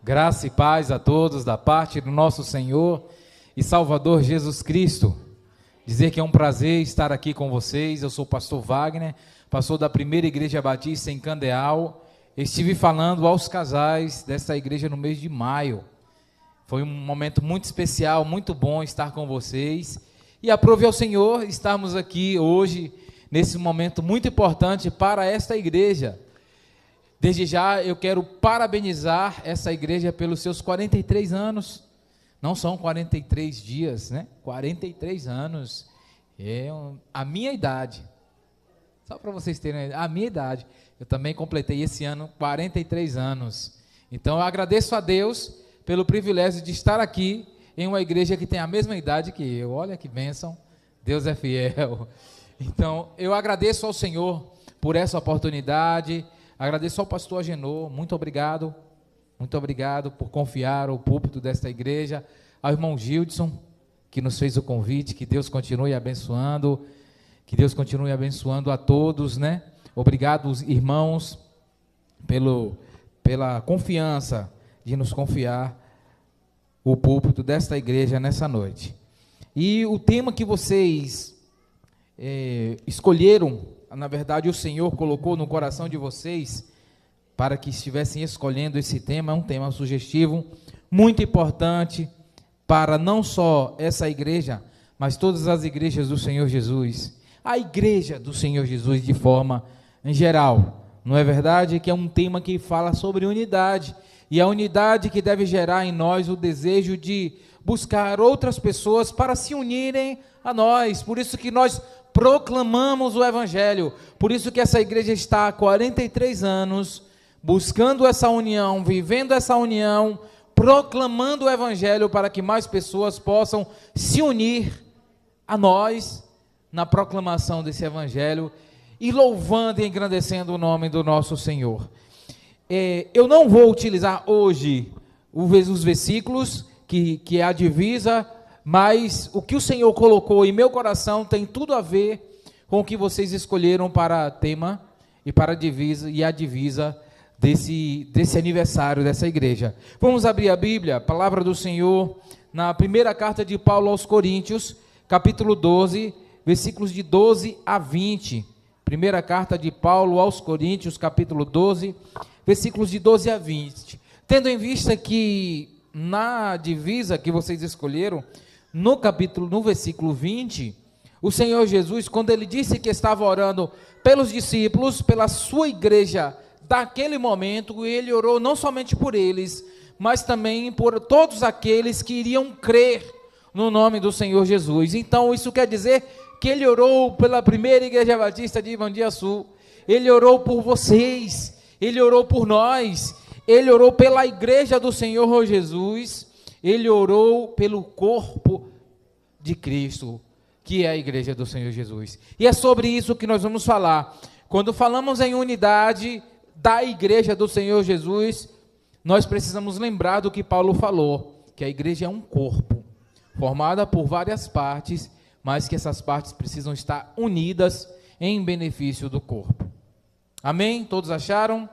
Graça e paz a todos da parte do nosso Senhor e Salvador Jesus Cristo. Dizer que é um prazer estar aqui com vocês. Eu sou o pastor Wagner, pastor da Primeira Igreja Batista em Candeal. Estive falando aos casais dessa igreja no mês de maio. Foi um momento muito especial, muito bom estar com vocês. E aprove ao Senhor estarmos aqui hoje, nesse momento muito importante para esta igreja. Desde já eu quero parabenizar essa igreja pelos seus 43 anos. Não são 43 dias, né? 43 anos. É a minha idade. Só para vocês terem a minha idade. Eu também completei esse ano 43 anos. Então eu agradeço a Deus pelo privilégio de estar aqui em uma igreja que tem a mesma idade que eu. Olha que bênção. Deus é fiel. Então eu agradeço ao Senhor por essa oportunidade. Agradeço ao pastor Agenor, muito obrigado por confiar o púlpito desta igreja, ao irmão Gildson, que nos fez o convite, que Deus continue abençoando a todos, né? Obrigado, irmãos, pela confiança de nos confiar o púlpito desta igreja nessa noite. E o tema que vocês escolheram, na verdade o Senhor colocou no coração de vocês, para que estivessem escolhendo esse tema, é um tema sugestivo, muito importante, para não só essa igreja, mas todas as igrejas do Senhor Jesus, a igreja do Senhor Jesus de forma em geral, não é verdade? Que é um tema que fala sobre unidade, e a unidade que deve gerar em nós o desejo de buscar outras pessoas para se unirem a nós, por isso que nós proclamamos o Evangelho, por isso que essa igreja está há 43 anos, buscando essa união, vivendo essa união, proclamando o Evangelho para que mais pessoas possam se unir a nós na proclamação desse Evangelho e louvando e engrandecendo o nome do nosso Senhor. Eu não vou utilizar hoje os versículos que é a divisa, mas o que o Senhor colocou em meu coração tem tudo a ver com o que vocês escolheram para tema e para a divisa desse aniversário dessa igreja. Vamos abrir a Bíblia, a palavra do Senhor, na primeira carta de Paulo aos Coríntios, capítulo 12, versículos de 12 a 20. Primeira carta de Paulo aos Coríntios, capítulo 12, versículos de 12 a 20. Tendo em vista que na divisa que vocês escolheram, no versículo 20, o Senhor Jesus, quando ele disse que estava orando pelos discípulos, pela sua igreja daquele momento, ele orou não somente por eles, mas também por todos aqueles que iriam crer no nome do Senhor Jesus. Então isso quer dizer que ele orou pela primeira igreja batista de Ivandiaçu, ele orou por vocês, ele orou por nós, ele orou pela igreja do Senhor Jesus, ele orou pelo corpo de Cristo, que é a igreja do Senhor Jesus. E é sobre isso que nós vamos falar. Quando falamos em unidade da igreja do Senhor Jesus, nós precisamos lembrar do que Paulo falou, que a igreja é um corpo, formada por várias partes, mas que essas partes precisam estar unidas em benefício do corpo. Amém? Todos acharam?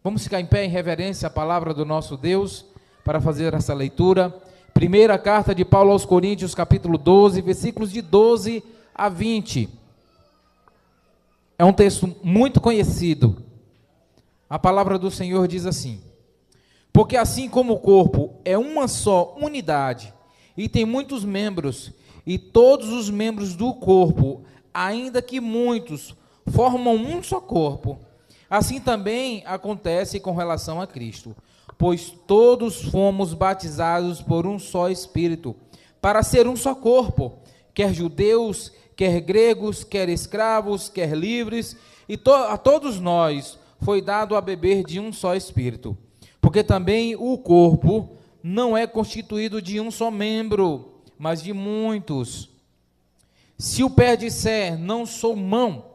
Vamos ficar em pé em reverência à palavra do nosso Deus, para fazer essa leitura. Primeira carta de Paulo aos Coríntios, capítulo 12, versículos de 12 a 20. É um texto muito conhecido. A palavra do Senhor diz assim: porque assim como o corpo é uma só unidade, e tem muitos membros, e todos os membros do corpo, ainda que muitos, formam um só corpo, assim também acontece com relação a Cristo. Pois todos fomos batizados por um só Espírito, para ser um só corpo, quer judeus, quer gregos, quer escravos, quer livres, e a todos nós foi dado a beber de um só Espírito. Porque também o corpo não é constituído de um só membro, mas de muitos. Se o pé disser, não sou mão,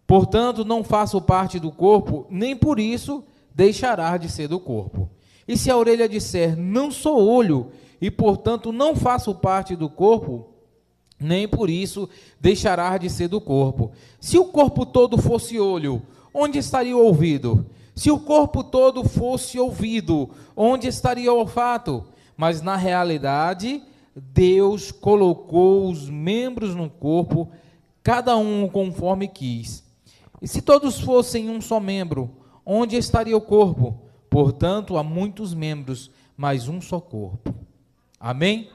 portanto não faço parte do corpo, nem por isso deixará de ser do corpo. E se a orelha disser, não sou olho, e portanto não faço parte do corpo, nem por isso deixará de ser do corpo. Se o corpo todo fosse olho, onde estaria o ouvido? Se o corpo todo fosse ouvido, onde estaria o olfato? Mas na realidade, Deus colocou os membros no corpo, cada um conforme quis. E se todos fossem um só membro, onde estaria o corpo? Portanto, há muitos membros, mas um só corpo. Amém?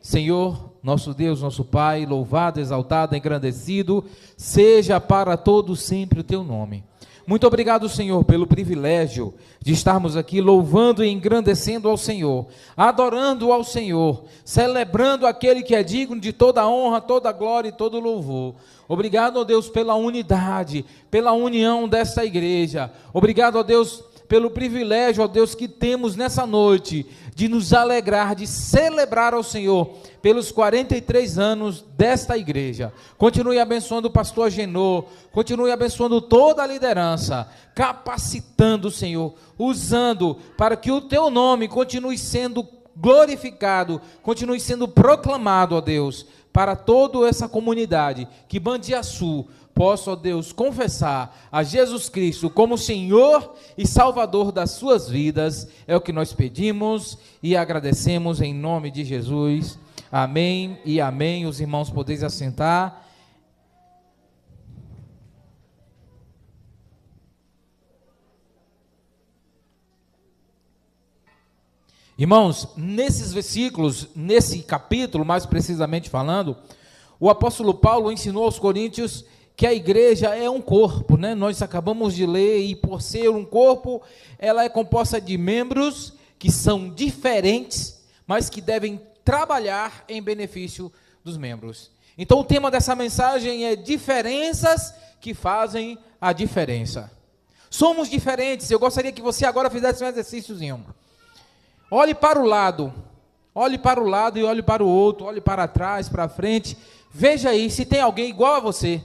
Senhor, nosso Deus, nosso Pai, louvado, exaltado, engrandecido, seja para todos sempre o teu nome. Muito obrigado, Senhor, pelo privilégio de estarmos aqui louvando e engrandecendo ao Senhor, adorando ao Senhor, celebrando aquele que é digno de toda a honra, toda a glória e todo o louvor. Obrigado, ó Deus, pela unidade, pela união desta igreja. Obrigado, ó Deus, pelo privilégio, ó Deus, que temos nessa noite de nos alegrar, de celebrar ao Senhor pelos 43 anos desta igreja. Continue abençoando o pastor Agenor, continue abençoando toda a liderança, capacitando, Senhor, usando para que o teu nome continue sendo glorificado, continue sendo proclamado, ó Deus, para toda essa comunidade, que Bandiaçu possa, ó Deus, confessar a Jesus Cristo como Senhor e Salvador das suas vidas. É o que nós pedimos e agradecemos em nome de Jesus. Amém e amém. Os irmãos podeis assentar. Irmãos, nesses versículos, nesse capítulo, mais precisamente falando, o apóstolo Paulo ensinou aos coríntios que a igreja é um corpo, né? Nós acabamos de ler, e por ser um corpo, ela é composta de membros que são diferentes, mas que devem trabalhar em benefício dos membros. Então o tema dessa mensagem é diferenças que fazem a diferença. Somos diferentes. Eu gostaria que você agora fizesse um exercíciozinho. Olhe para o lado e olhe para o outro, olhe para trás, para frente, veja aí se tem alguém igual a você.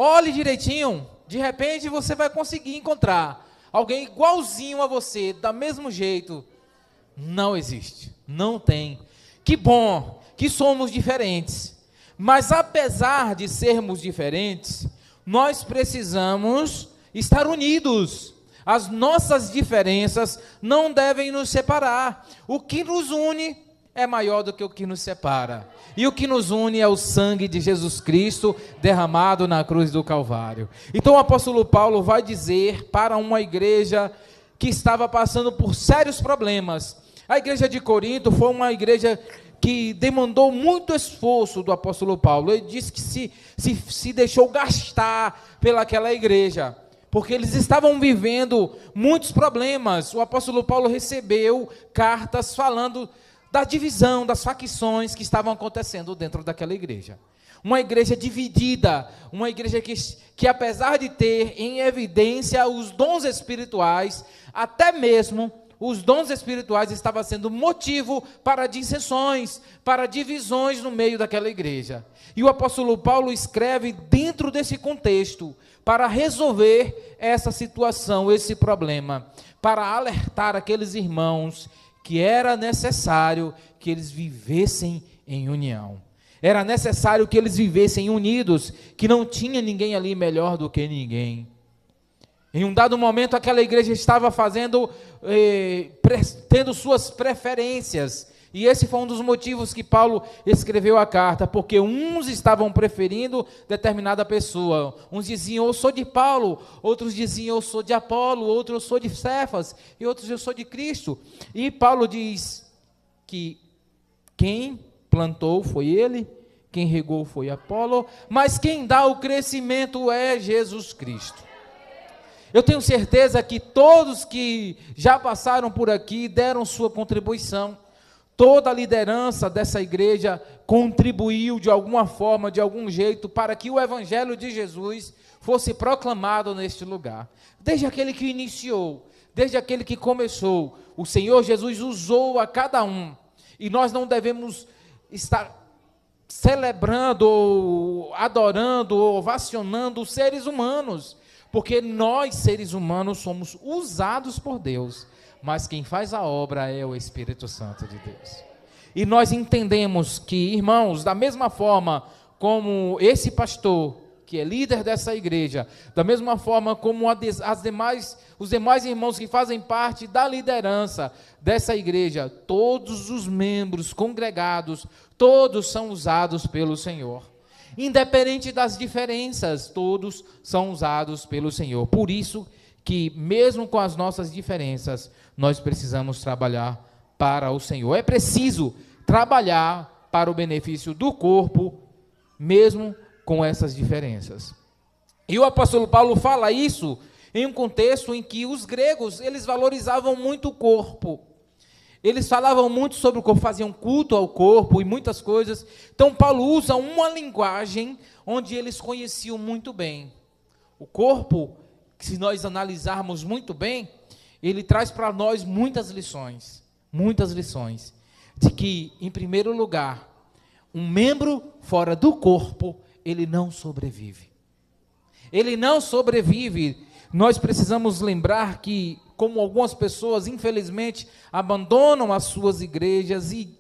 Olhe direitinho, de repente você vai conseguir encontrar alguém igualzinho a você, do mesmo jeito. Não existe, não tem. Que bom que somos diferentes, mas apesar de sermos diferentes, nós precisamos estar unidos. As nossas diferenças não devem nos separar. O que nos une é maior do que o que nos separa. E o que nos une é o sangue de Jesus Cristo derramado na cruz do Calvário. Então o apóstolo Paulo vai dizer para uma igreja que estava passando por sérios problemas. A igreja de Corinto foi uma igreja que demandou muito esforço do apóstolo Paulo. Ele disse que se deixou gastar pelaquela igreja, porque eles estavam vivendo muitos problemas. O apóstolo Paulo recebeu cartas falando da divisão, das facções que estavam acontecendo dentro daquela igreja. Uma igreja dividida, uma igreja que apesar de ter em evidência os dons espirituais, até mesmo os dons espirituais estavam sendo motivo para dissensões, para divisões no meio daquela igreja. E o apóstolo Paulo escreve dentro desse contexto, para resolver essa situação, esse problema, para alertar aqueles irmãos que era necessário que eles vivessem em união. Era necessário que eles vivessem unidos, que não tinha ninguém ali melhor do que ninguém. Em um dado momento, aquela igreja estava tendo suas preferências, e esse foi um dos motivos que Paulo escreveu a carta, porque uns estavam preferindo determinada pessoa. Uns diziam, eu sou de Paulo, outros diziam, eu sou de Apolo, outros, eu sou de Cefas, e outros, eu sou de Cristo. E Paulo diz que quem plantou foi ele, quem regou foi Apolo, mas quem dá o crescimento é Jesus Cristo. Eu tenho certeza que todos que já passaram por aqui deram sua contribuição. Toda a liderança dessa igreja contribuiu de alguma forma, de algum jeito, para que o evangelho de Jesus fosse proclamado neste lugar. Desde aquele que iniciou, desde aquele que começou, o Senhor Jesus usou a cada um. E nós não devemos estar celebrando, ou adorando, ou ovacionando os seres humanos, porque nós, seres humanos, somos usados por Deus. Mas quem faz a obra é o Espírito Santo de Deus. E nós entendemos que, irmãos, da mesma forma como esse pastor que é líder dessa igreja, da mesma forma como os demais irmãos que fazem parte da liderança dessa igreja, todos os membros congregados, todos são usados pelo Senhor. Independente das diferenças, todos são usados pelo Senhor. Por isso que, mesmo com as nossas diferenças, nós precisamos trabalhar para o Senhor. É preciso trabalhar para o benefício do corpo, mesmo com essas diferenças. E o apóstolo Paulo fala isso em um contexto em que os gregos, eles valorizavam muito o corpo. Eles falavam muito sobre o corpo, faziam culto ao corpo e muitas coisas. Então Paulo usa uma linguagem onde eles conheciam muito bem. O corpo, se nós analisarmos muito bem, ele traz para nós muitas lições, de que, em primeiro lugar, um membro fora do corpo, ele não sobrevive. Ele não sobrevive. Nós precisamos lembrar que, como algumas pessoas, infelizmente, abandonam as suas igrejas e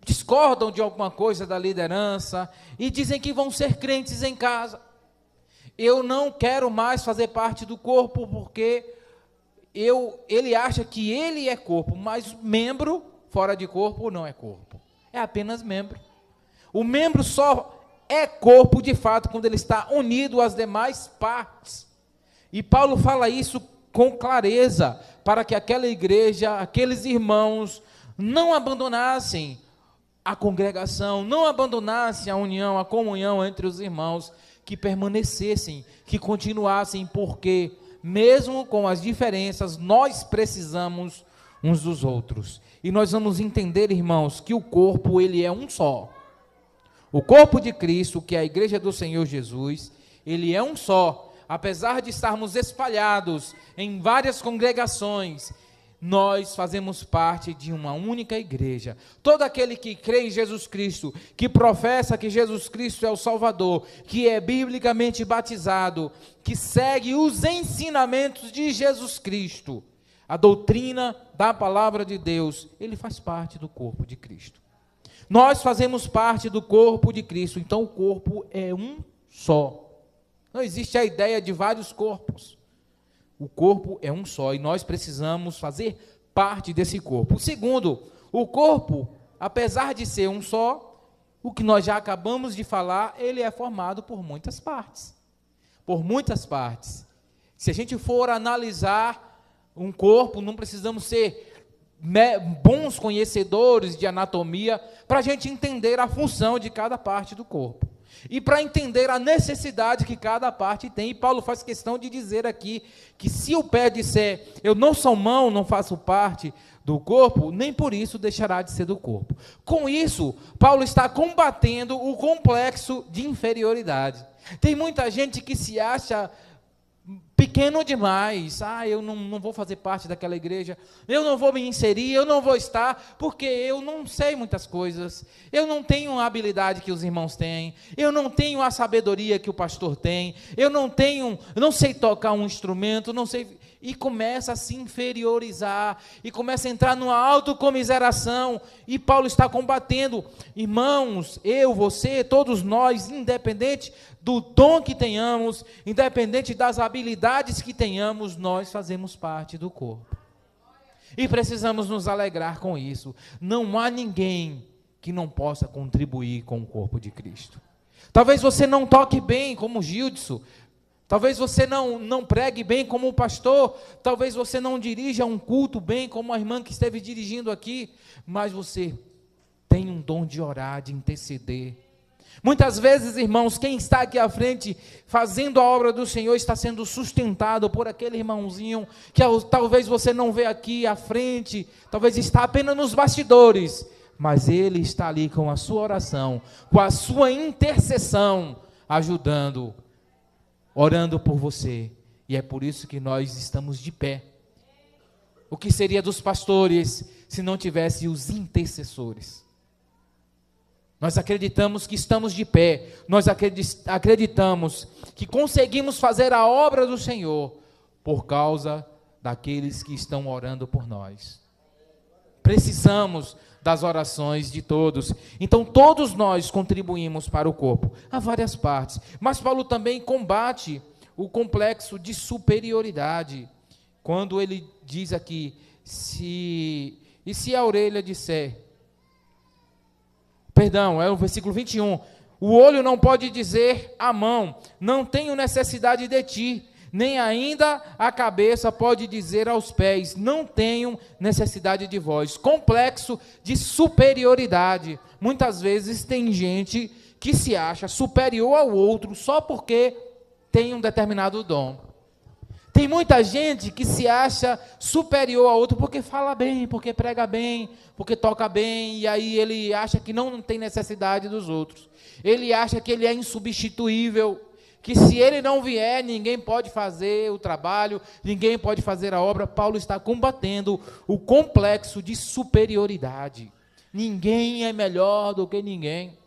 discordam de alguma coisa da liderança e dizem que vão ser crentes em casa. Eu não quero mais fazer parte do corpo porque ele acha que ele é corpo, mas membro fora de corpo não é corpo. É apenas membro. O membro só é corpo, de fato, quando ele está unido às demais partes. E Paulo fala isso com clareza, para que aquela igreja, aqueles irmãos, não abandonassem a congregação, não abandonassem a união, a comunhão entre os irmãos, que permanecessem, que continuassem, porque, mesmo com as diferenças, nós precisamos uns dos outros. E nós vamos entender, irmãos, que o corpo, ele é um só. O corpo de Cristo, que é a igreja do Senhor Jesus, ele é um só. Apesar de estarmos espalhados em várias congregações, nós fazemos parte de uma única igreja. Todo aquele que crê em Jesus Cristo, que professa que Jesus Cristo é o Salvador, que é biblicamente batizado, que segue os ensinamentos de Jesus Cristo, a doutrina da palavra de Deus, ele faz parte do corpo de Cristo. Nós fazemos parte do corpo de Cristo, então o corpo é um só. Não existe a ideia de vários corpos. O corpo é um só e nós precisamos fazer parte desse corpo. Segundo, o corpo, apesar de ser um só, o que nós já acabamos de falar, ele é formado por muitas partes. Por muitas partes. Se a gente for analisar um corpo, não precisamos ser bons conhecedores de anatomia para a gente entender a função de cada parte do corpo e para entender a necessidade que cada parte tem. E Paulo faz questão de dizer aqui que se o pé disser, eu não sou mão, não faço parte do corpo, nem por isso deixará de ser do corpo. Com isso, Paulo está combatendo o complexo de inferioridade. Tem muita gente que se acha pequeno demais. Eu não vou fazer parte daquela igreja, eu não vou me inserir, eu não vou estar, porque eu não sei muitas coisas, eu não tenho a habilidade que os irmãos têm, eu não tenho a sabedoria que o pastor tem, eu não sei tocar um instrumento, não sei, e começa a se inferiorizar, e começa a entrar numa autocomiseração, e Paulo está combatendo. Irmãos, eu, você, todos nós, independente do dom que tenhamos, independente das habilidades que tenhamos, nós fazemos parte do corpo. E precisamos nos alegrar com isso. Não há ninguém que não possa contribuir com o corpo de Cristo. Talvez você não toque bem como Gildson, talvez você não pregue bem como o pastor, talvez você não dirija um culto bem como a irmã que esteve dirigindo aqui, mas você tem um dom de orar, de interceder. Muitas vezes, irmãos, quem está aqui à frente fazendo a obra do Senhor está sendo sustentado por aquele irmãozinho que talvez você não vê aqui à frente, talvez está apenas nos bastidores, mas ele está ali com a sua oração, com a sua intercessão, ajudando, orando por você. E é por isso que nós estamos de pé. O que seria dos pastores se não tivesse os intercessores? Nós acreditamos que estamos de pé, nós acreditamos que conseguimos fazer a obra do Senhor por causa daqueles que estão orando por nós. precisamos das orações de todos. Então, todos nós contribuímos para o corpo. Há várias partes. Mas Paulo também combate o complexo de superioridade. Quando ele diz aqui, se a orelha disser... Perdão, é o versículo 21. O olho não pode dizer à mão, não tenho necessidade de ti. Nem ainda a cabeça pode dizer aos pés, não tenho necessidade de vós. Complexo de superioridade. Muitas vezes tem gente que se acha superior ao outro só porque tem um determinado dom. Tem muita gente que se acha superior ao outro porque fala bem, porque prega bem, porque toca bem, e aí ele acha que não tem necessidade dos outros. Ele acha que ele é insubstituível, que se ele não vier, ninguém pode fazer o trabalho, ninguém pode fazer a obra. Paulo está combatendo o complexo de superioridade. Ninguém é melhor do que ninguém.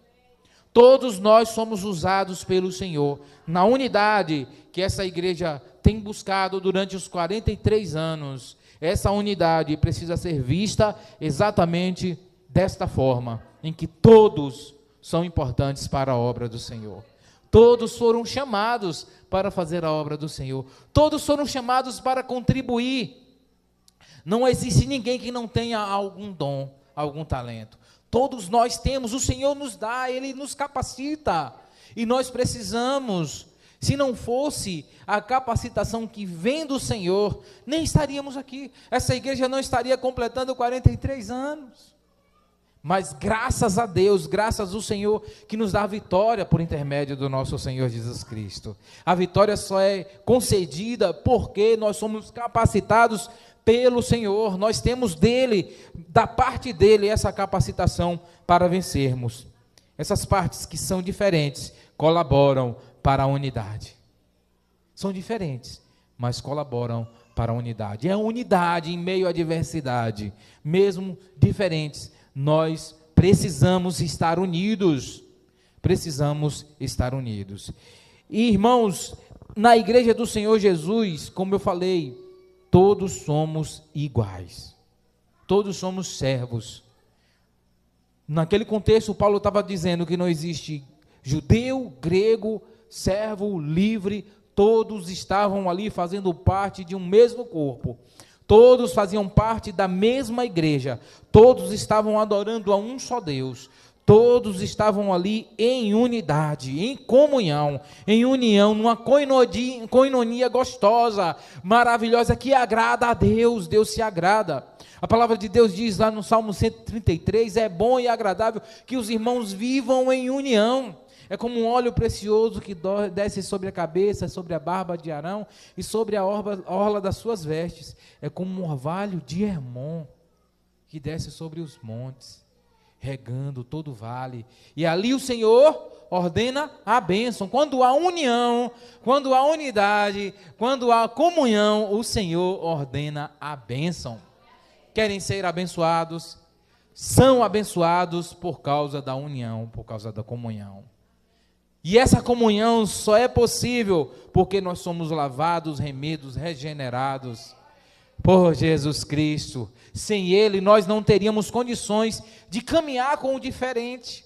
Todos nós somos usados pelo Senhor. Na unidade que essa igreja tem buscado durante os 43 anos, essa unidade precisa ser vista exatamente desta forma, em que todos são importantes para a obra do Senhor. Todos foram chamados para fazer a obra do Senhor. Todos foram chamados para contribuir. Não existe ninguém que não tenha algum dom, algum talento. Todos nós temos, o Senhor nos dá, Ele nos capacita. E nós precisamos, se não fosse a capacitação que vem do Senhor, nem estaríamos aqui. Essa igreja não estaria completando 43 anos. Mas graças a Deus, graças ao Senhor, que nos dá a vitória por intermédio do nosso Senhor Jesus Cristo. A vitória só é concedida porque nós somos capacitados pelo Senhor. Nós temos dele, da parte dele, essa capacitação para vencermos. Essas partes que são diferentes colaboram para a unidade. São diferentes, mas colaboram para a unidade. É a unidade em meio à diversidade, mesmo diferentes. Nós precisamos estar unidos. Precisamos estar unidos. E, irmãos, na igreja do Senhor Jesus, como eu falei, todos somos iguais. Todos somos servos. Naquele contexto, Paulo estava dizendo que não existe judeu, grego, servo, livre. Todos estavam ali fazendo parte de um mesmo corpo. Todos faziam parte da mesma igreja, todos estavam adorando a um só Deus, todos estavam ali em unidade, em comunhão, em união, numa coinonia gostosa, maravilhosa, que agrada a Deus. Deus se agrada. A palavra de Deus diz lá no Salmo 133, é bom e agradável que os irmãos vivam em união. É como um óleo precioso que desce sobre a cabeça, sobre a barba de Arão e sobre a orla das suas vestes. É como um orvalho de Hermon que desce sobre os montes, regando todo o vale. E ali o Senhor ordena a bênção. Quando há união, quando há unidade, quando há comunhão, o Senhor ordena a bênção. Querem ser abençoados? São abençoados por causa da união, por causa da comunhão. E essa comunhão só é possível porque nós somos lavados, remidos, regenerados por Jesus Cristo. Sem Ele, nós não teríamos condições de caminhar com o diferente.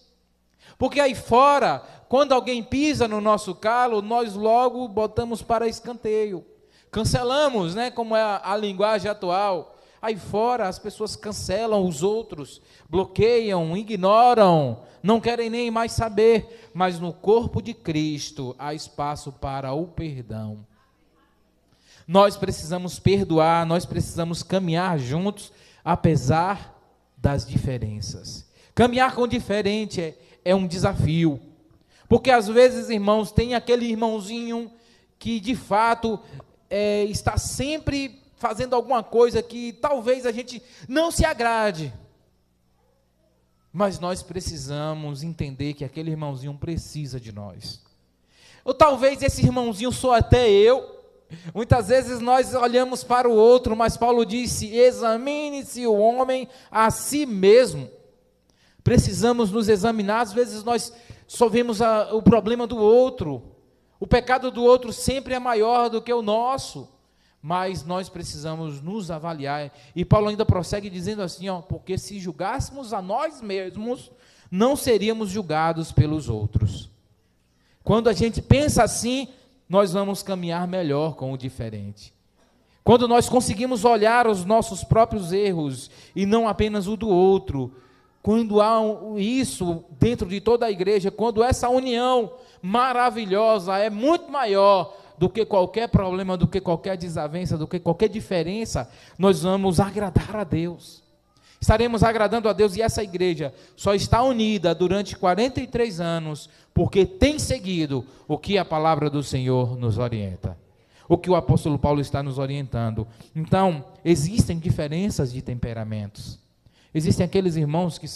Porque aí fora, quando alguém pisa no nosso calo, nós logo botamos para escanteio. Cancelamos, né, como é a linguagem atual. Aí fora as pessoas cancelam os outros, bloqueiam, ignoram, não querem nem mais saber. Mas no corpo de Cristo há espaço para o perdão. Nós precisamos perdoar, nós precisamos caminhar juntos, apesar das diferenças. Caminhar com o diferente é um desafio. Porque às vezes, irmãos, tem aquele irmãozinho que de fato está sempre fazendo alguma coisa que talvez a gente não se agrade. Mas nós precisamos entender que aquele irmãozinho precisa de nós. Ou talvez esse irmãozinho sou até eu. Muitas vezes nós olhamos para o outro, mas Paulo disse, examine-se o homem a si mesmo. Precisamos nos examinar. Às vezes nós só vemos o problema do outro. O pecado do outro sempre é maior do que o nosso. mas nós precisamos nos avaliar. E Paulo ainda prossegue dizendo assim, porque se julgássemos a nós mesmos, não seríamos julgados pelos outros. Quando a gente pensa assim, nós vamos caminhar melhor com o diferente. Quando nós conseguimos olhar os nossos próprios erros e não apenas o do outro, quando há isso dentro de toda a igreja, quando essa união maravilhosa é muito maior do que qualquer problema, do que qualquer desavença, do que qualquer diferença, nós vamos agradar a Deus. Estaremos agradando a Deus, e essa igreja só está unida durante 43 anos, porque tem seguido o que a palavra do Senhor nos orienta, o que o apóstolo Paulo está nos orientando. Então, existem diferenças de temperamentos. Existem aqueles irmãos que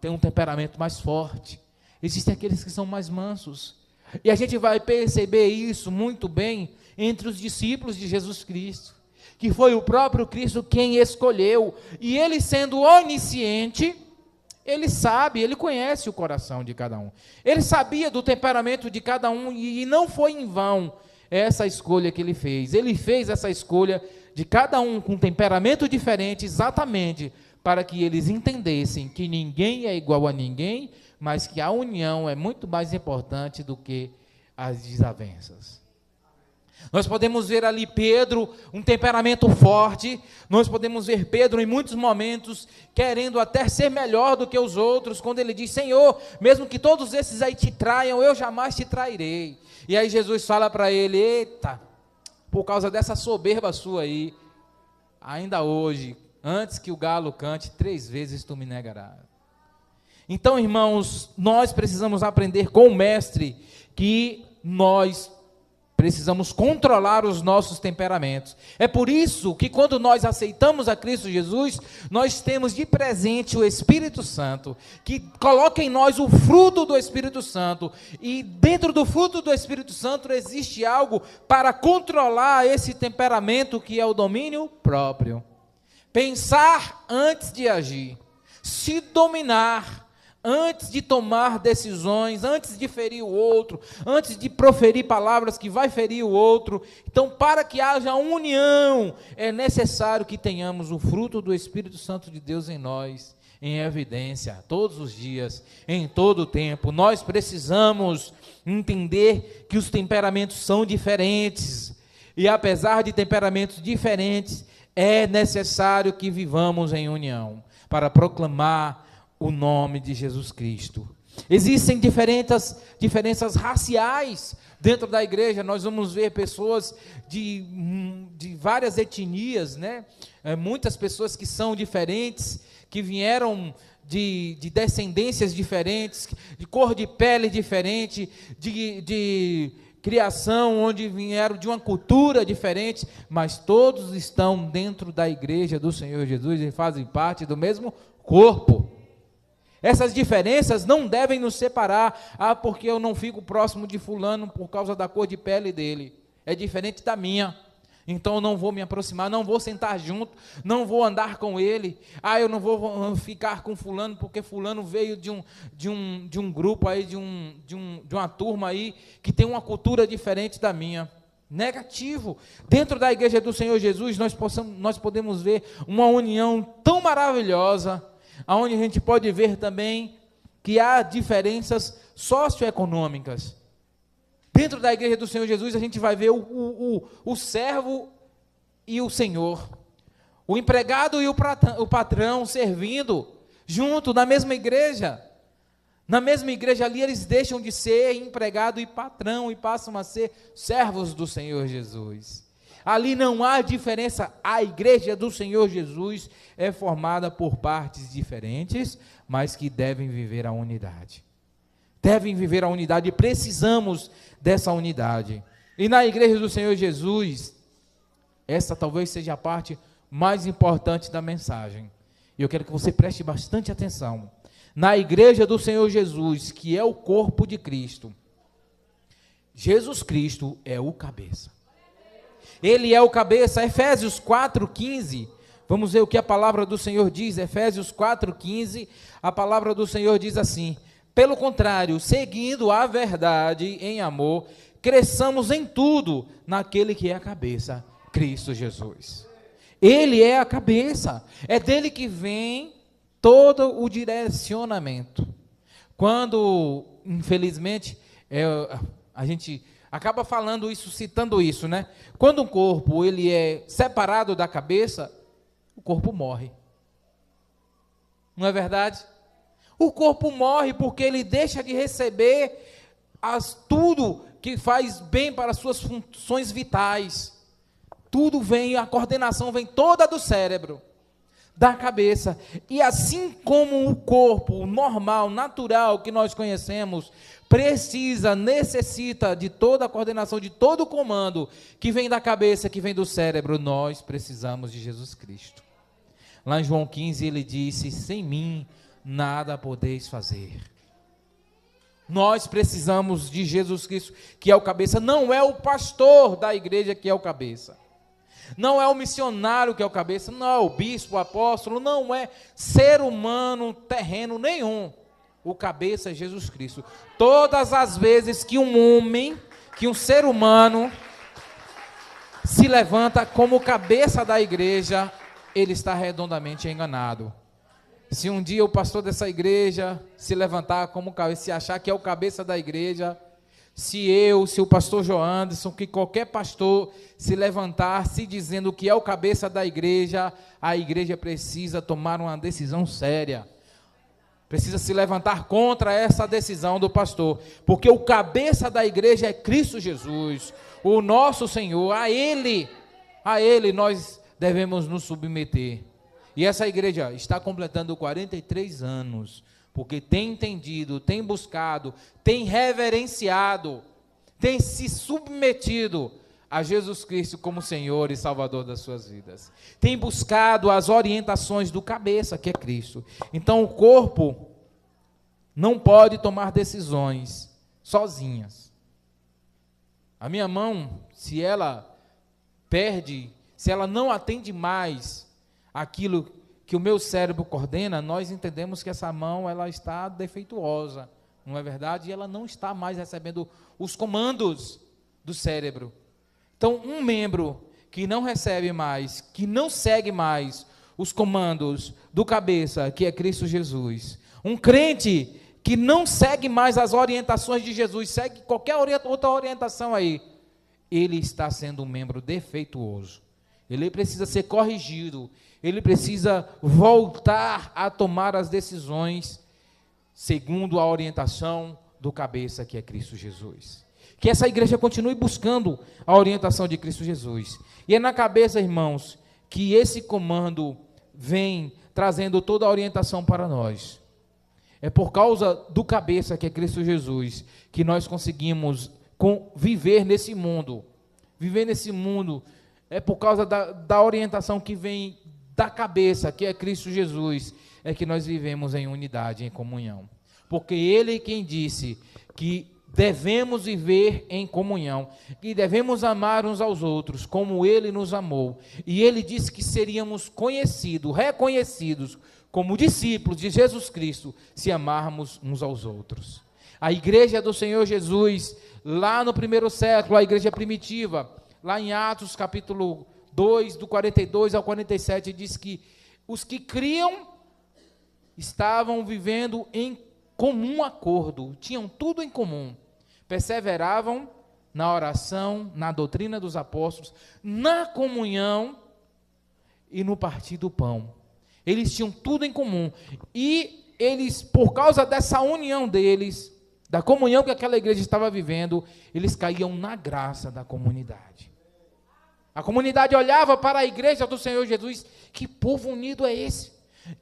têm um temperamento mais forte, existem aqueles que são mais mansos, e a gente vai perceber isso muito bem entre os discípulos de Jesus Cristo, que foi o próprio Cristo quem escolheu, e ele sendo onisciente, ele sabe, ele conhece o coração de cada um, ele sabia do temperamento de cada um, e não foi em vão essa escolha que ele fez essa escolha de cada um com temperamento diferente, exatamente para que eles entendessem que ninguém é igual a ninguém, mas que a união é muito mais importante do que as desavenças. Nós podemos ver ali Pedro, um temperamento forte, nós podemos ver Pedro em muitos momentos, querendo até ser melhor do que os outros, quando ele diz, Senhor, mesmo que todos esses aí te traiam, eu jamais te trairei. E aí Jesus fala para ele, eita, por causa dessa soberba sua aí, ainda hoje, antes que o galo cante, 3 vezes tu me negarás. Então, irmãos, nós precisamos aprender com o mestre que nós precisamos controlar os nossos temperamentos. É por isso que quando nós aceitamos a Cristo Jesus, nós temos de presente o Espírito Santo, que coloca em nós o fruto do Espírito Santo, e dentro do fruto do Espírito Santo existe algo para controlar esse temperamento, que é o domínio próprio. Pensar antes de agir, se dominar antes de tomar decisões, antes de ferir o outro, antes de proferir palavras que vai ferir o outro. Então, para que haja união, é necessário que tenhamos o fruto do Espírito Santo de Deus em nós, em evidência, todos os dias, em todo o tempo. Nós precisamos entender que os temperamentos são diferentes, e apesar de temperamentos diferentes, é necessário que vivamos em união, para proclamar o nome de Jesus Cristo. Existem diferenças raciais dentro da igreja. Nós vamos ver pessoas de várias etnias, né? Muitas pessoas que são diferentes, que vieram de descendências diferentes, de cor de pele diferente, de criação, onde vieram de uma cultura diferente, mas todos estão dentro da igreja do Senhor Jesus e fazem parte do mesmo corpo. Essas diferenças não devem nos separar. Porque eu não fico próximo de fulano por causa da cor de pele dele. É diferente da minha. Então eu não vou me aproximar, não vou sentar junto, não vou andar com ele. Eu não vou ficar com fulano porque fulano veio de um grupo aí, de uma turma aí que tem uma cultura diferente da minha. Negativo. Dentro da igreja do Senhor Jesus nós podemos ver uma união tão maravilhosa, onde a gente pode ver também que há diferenças socioeconômicas. Dentro da igreja do Senhor Jesus, a gente vai ver o servo e o Senhor, o empregado e o patrão servindo junto na mesma igreja. Na mesma igreja ali, eles deixam de ser empregado e patrão e passam a ser servos do Senhor Jesus. Ali não há diferença. A igreja do Senhor Jesus é formada por partes diferentes, mas que devem viver a unidade. Devem viver a unidade, e precisamos dessa unidade. E na igreja do Senhor Jesus, essa talvez seja a parte mais importante da mensagem. E eu quero que você preste bastante atenção. Na igreja do Senhor Jesus, que é o corpo de Cristo, Jesus Cristo é o cabeça. Ele é o cabeça. Efésios 4:15, vamos ver o que a palavra do Senhor diz. Efésios 4:15, a palavra do Senhor diz assim: pelo contrário, seguindo a verdade em amor, cresçamos em tudo naquele que é a cabeça, Cristo Jesus. Ele é a cabeça, é dele que vem todo o direcionamento. Quando, infelizmente, a gente acaba falando isso, citando isso, né? Quando um corpo ele é separado da cabeça, o corpo morre. Não é verdade? O corpo morre porque ele deixa de receber tudo que faz bem para as suas funções vitais. Tudo vem, a coordenação vem toda do cérebro, da cabeça. E assim como o corpo normal, natural, que nós conhecemos, necessita de toda a coordenação, de todo o comando que vem da cabeça, que vem do cérebro, nós precisamos de Jesus Cristo. Lá em João 15 ele disse: sem mim nada podeis fazer. Nós precisamos de Jesus Cristo, que é o cabeça. Não é o pastor da igreja que é o cabeça. Não é o missionário que é o cabeça, não é o bispo, o apóstolo, não é ser humano terreno nenhum. O cabeça é Jesus Cristo. Todas as vezes que um ser humano se levanta como cabeça da igreja, ele está redondamente enganado. Se um dia o pastor dessa igreja se levantar como cabeça, se achar que é o cabeça da igreja, se o pastor Joanderson, que qualquer pastor se levantar se dizendo que é o cabeça da igreja, a igreja precisa tomar uma decisão séria. Precisa se levantar contra essa decisão do pastor, porque o cabeça da igreja é Cristo Jesus, o nosso Senhor. A Ele nós devemos nos submeter. E essa igreja está completando 43 anos, porque tem entendido, tem buscado, tem reverenciado, tem se submetido a Jesus Cristo como Senhor e Salvador das suas vidas. Tem buscado as orientações do cabeça, que é Cristo. Então o corpo não pode tomar decisões sozinhas. A minha mão, se ela não atende mais aquilo que o meu cérebro coordena, nós entendemos que essa mão ela está defeituosa, não é verdade? E ela não está mais recebendo os comandos do cérebro. Então, um membro que não recebe mais, que não segue mais os comandos do cabeça, que é Cristo Jesus, um crente que não segue mais as orientações de Jesus, segue qualquer outra orientação aí, ele está sendo um membro defeituoso. Ele precisa ser corrigido, ele precisa voltar a tomar as decisões segundo a orientação do cabeça, que é Cristo Jesus. Que essa igreja continue buscando a orientação de Cristo Jesus. E é na cabeça, irmãos, que esse comando vem trazendo toda a orientação para nós. É por causa do cabeça, que é Cristo Jesus, que nós conseguimos viver nesse mundo. Viver nesse mundo é por causa da orientação que vem da cabeça, que é Cristo Jesus, é que nós vivemos em unidade, em comunhão. Porque Ele é quem disse que devemos viver em comunhão, que devemos amar uns aos outros, como Ele nos amou. E Ele disse que seríamos reconhecidos como discípulos de Jesus Cristo, se amarmos uns aos outros. A igreja do Senhor Jesus, lá no primeiro século, a igreja primitiva, lá em Atos capítulo 2, do 42 ao 47, diz que os que criam estavam vivendo em comum acordo, tinham tudo em comum, perseveravam na oração, na doutrina dos apóstolos, na comunhão e no partir do pão. Eles tinham tudo em comum, e eles, por causa dessa união deles, da comunhão que aquela igreja estava vivendo, eles caíam na graça da comunidade. A comunidade olhava para a igreja do Senhor Jesus, que povo unido é esse?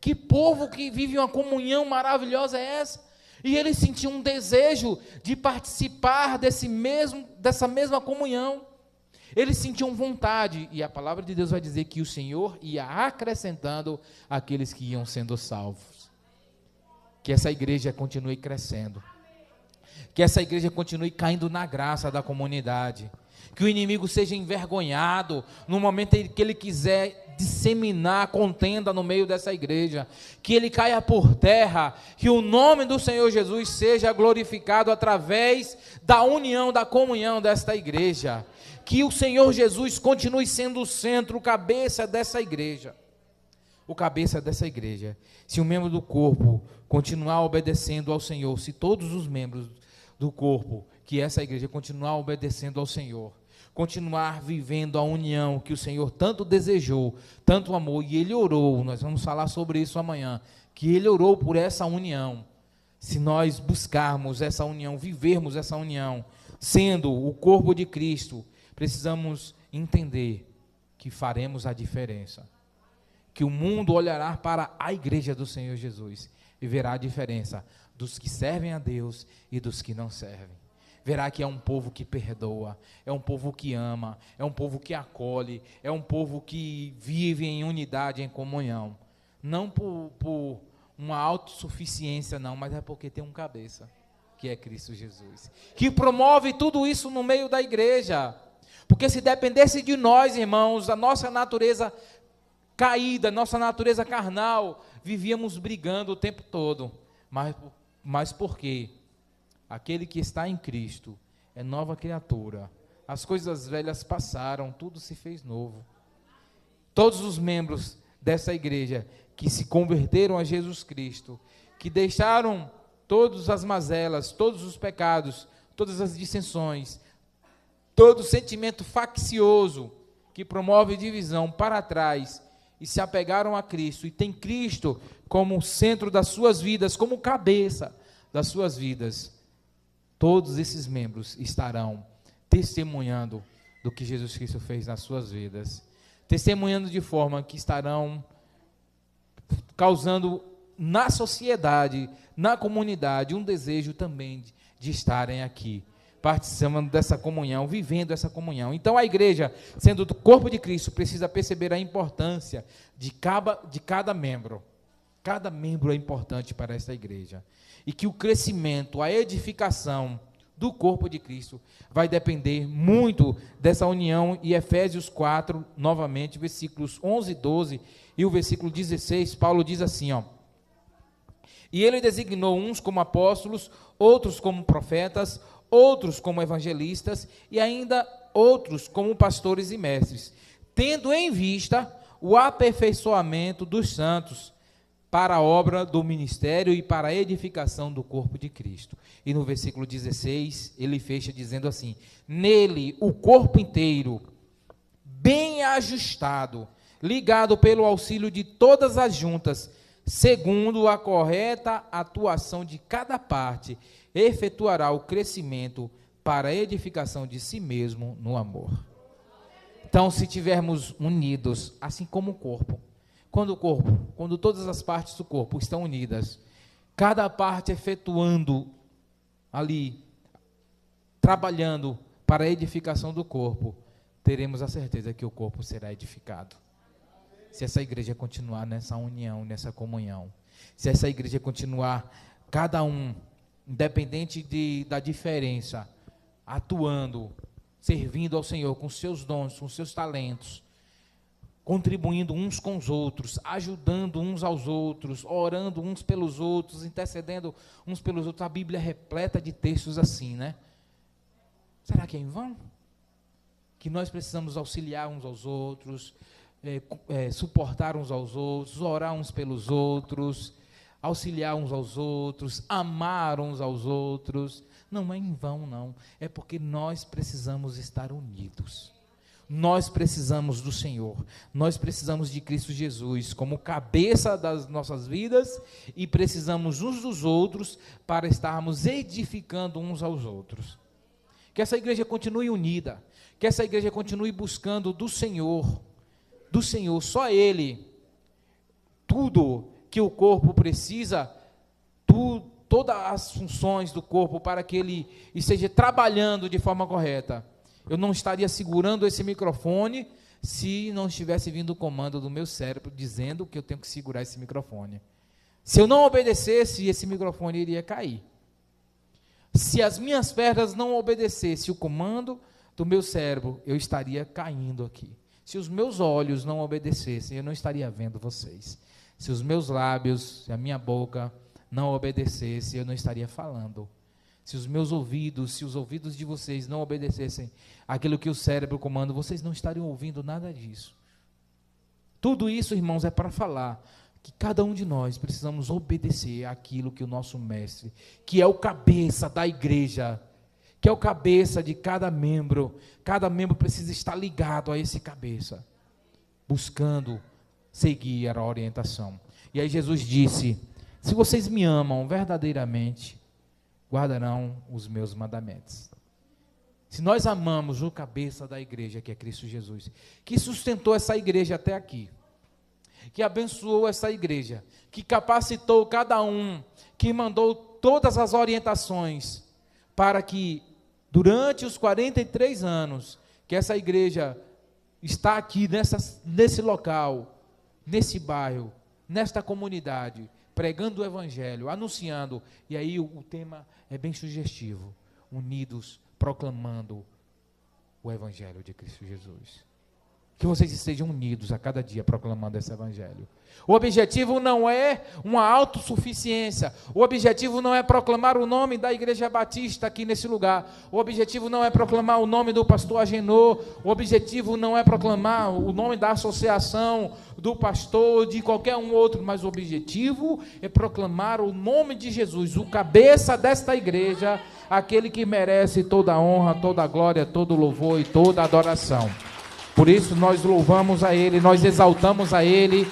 Que povo que vive uma comunhão maravilhosa é essa? E eles sentiam um desejo de participar dessa mesma comunhão. Eles sentiam vontade, e a palavra de Deus vai dizer que o Senhor ia acrescentando aqueles que iam sendo salvos. Que essa igreja continue crescendo. Que essa igreja continue caindo na graça da comunidade. Que o inimigo seja envergonhado no momento em que ele quiser disseminar contenda no meio dessa igreja, que ele caia por terra, que o nome do Senhor Jesus seja glorificado através da união, da comunhão desta igreja, que o Senhor Jesus continue sendo o centro, o cabeça dessa igreja, o cabeça dessa igreja. Se um membro do corpo continuar obedecendo ao Senhor, se todos os membros do corpo, que essa igreja continuar obedecendo ao Senhor, continuar vivendo a união que o Senhor tanto desejou, tanto amou, e Ele orou, nós vamos falar sobre isso amanhã, que Ele orou por essa união. Se nós buscarmos essa união, vivermos essa união, sendo o corpo de Cristo, precisamos entender que faremos a diferença, que o mundo olhará para a igreja do Senhor Jesus e verá a diferença dos que servem a Deus e dos que não servem. Verá que é um povo que perdoa, é um povo que ama, é um povo que acolhe, é um povo que vive em unidade, em comunhão. Não por uma autossuficiência, não, mas é porque tem um cabeça, que é Cristo Jesus, que promove tudo isso no meio da igreja. Porque se dependesse de nós, irmãos, a nossa natureza caída, nossa natureza carnal, vivíamos brigando o tempo todo. Mas por quê? Aquele que está em Cristo é nova criatura. As coisas velhas passaram, tudo se fez novo. Todos os membros dessa igreja que se converteram a Jesus Cristo, que deixaram todas as mazelas, todos os pecados, todas as dissensões, todo sentimento faccioso que promove divisão para trás, e se apegaram a Cristo, e tem Cristo como centro das suas vidas, como cabeça das suas vidas, todos esses membros estarão testemunhando do que Jesus Cristo fez nas suas vidas, testemunhando de forma que estarão causando na sociedade, na comunidade, um desejo também de estarem aqui, participando dessa comunhão, vivendo essa comunhão. Então a igreja, sendo do corpo de Cristo, precisa perceber a importância de cada membro. Cada membro é importante para esta igreja. E que o crescimento, a edificação do corpo de Cristo vai depender muito dessa união. E Efésios 4, novamente, versículos 11 e 12, e o versículo 16, Paulo diz assim, ó: e ele designou uns como apóstolos, outros como profetas, outros como evangelistas, e ainda outros como pastores e mestres, tendo em vista o aperfeiçoamento dos santos, para a obra do ministério e para a edificação do corpo de Cristo. E no versículo 16, ele fecha dizendo assim: nele o corpo inteiro, bem ajustado, ligado pelo auxílio de todas as juntas, segundo a correta atuação de cada parte, efetuará o crescimento para a edificação de si mesmo no amor. Então, se tivermos unidos, assim como o corpo, quando todas as partes do corpo estão unidas, cada parte efetuando ali, trabalhando para a edificação do corpo, teremos a certeza que o corpo será edificado. Se essa igreja continuar nessa união, nessa comunhão, se essa igreja continuar, cada um, independente da diferença, atuando, servindo ao Senhor com seus dons, com seus talentos, contribuindo uns com os outros, ajudando uns aos outros, orando uns pelos outros, intercedendo uns pelos outros. A Bíblia é repleta de textos assim, né? Será que é em vão? Que nós precisamos auxiliar uns aos outros, suportar uns aos outros, orar uns pelos outros, auxiliar uns aos outros, amar uns aos outros. Não é em vão, não. É porque nós precisamos estar unidos. Nós precisamos do Senhor, nós precisamos de Cristo Jesus como cabeça das nossas vidas e precisamos uns dos outros para estarmos edificando uns aos outros. Que essa igreja continue unida, que essa igreja continue buscando do Senhor, só Ele, tudo que o corpo precisa, todas as funções do corpo para que ele esteja trabalhando de forma correta. Eu não estaria segurando esse microfone se não estivesse vindo o comando do meu cérebro dizendo que eu tenho que segurar esse microfone. Se eu não obedecesse, esse microfone iria cair. Se as minhas pernas não obedecessem o comando do meu cérebro, eu estaria caindo aqui. Se os meus olhos não obedecessem, eu não estaria vendo vocês. Se os meus lábios, se a minha boca não obedecesse, eu não estaria falando. Se os meus ouvidos, se os ouvidos de vocês não obedecessem aquilo que o cérebro comanda, vocês não estariam ouvindo nada disso. Tudo isso, irmãos, é para falar que cada um de nós precisamos obedecer àquilo que o nosso mestre, que é o cabeça da igreja, que é o cabeça de cada membro precisa estar ligado a esse cabeça, buscando seguir a orientação. E aí Jesus disse: se vocês me amam verdadeiramente, guardarão os meus mandamentos. Se nós amamos o cabeça da igreja, que é Cristo Jesus, que sustentou essa igreja até aqui, que abençoou essa igreja, que capacitou cada um, que mandou todas as orientações, para que durante os 43 anos que essa igreja está aqui nesse local, nesse bairro, nesta comunidade, pregando o evangelho, anunciando, e aí o tema é bem sugestivo: unidos, proclamando o evangelho de Cristo Jesus. Que vocês estejam unidos a cada dia proclamando esse evangelho. O objetivo não é uma autossuficiência. O objetivo não é proclamar o nome da Igreja Batista aqui nesse lugar. O objetivo não é proclamar o nome do pastor Agenor. O objetivo não é proclamar o nome da associação, do pastor, de qualquer um outro. Mas o objetivo é proclamar o nome de Jesus, o cabeça desta igreja, aquele que merece toda a honra, toda a glória, todo o louvor e toda a adoração. Por isso nós louvamos a Ele, nós exaltamos a Ele,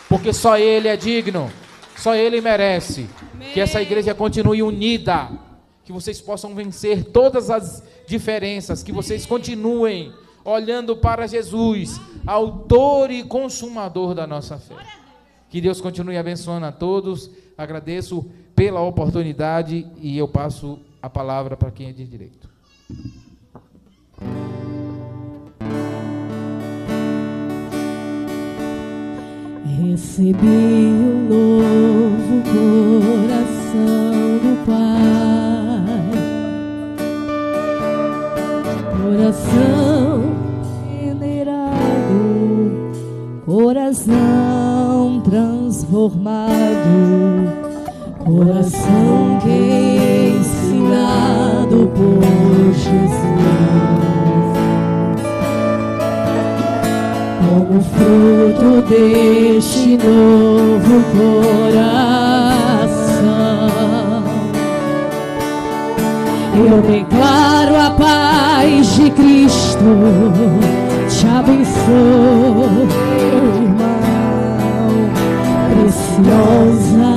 porque só Ele é digno, só Ele merece. Amém. Que essa igreja continue unida, que vocês possam vencer todas as diferenças, que vocês continuem olhando para Jesus, autor e consumador da nossa fé. Que Deus continue abençoando a todos. Agradeço pela oportunidade e eu passo a palavra para quem é de direito. Recebi um novo coração do Pai, coração generado, coração transformado, coração que é ensinado por Jesus. Como fruto deste novo coração, eu declaro a paz de Cristo, te abençoo, irmão, preciosa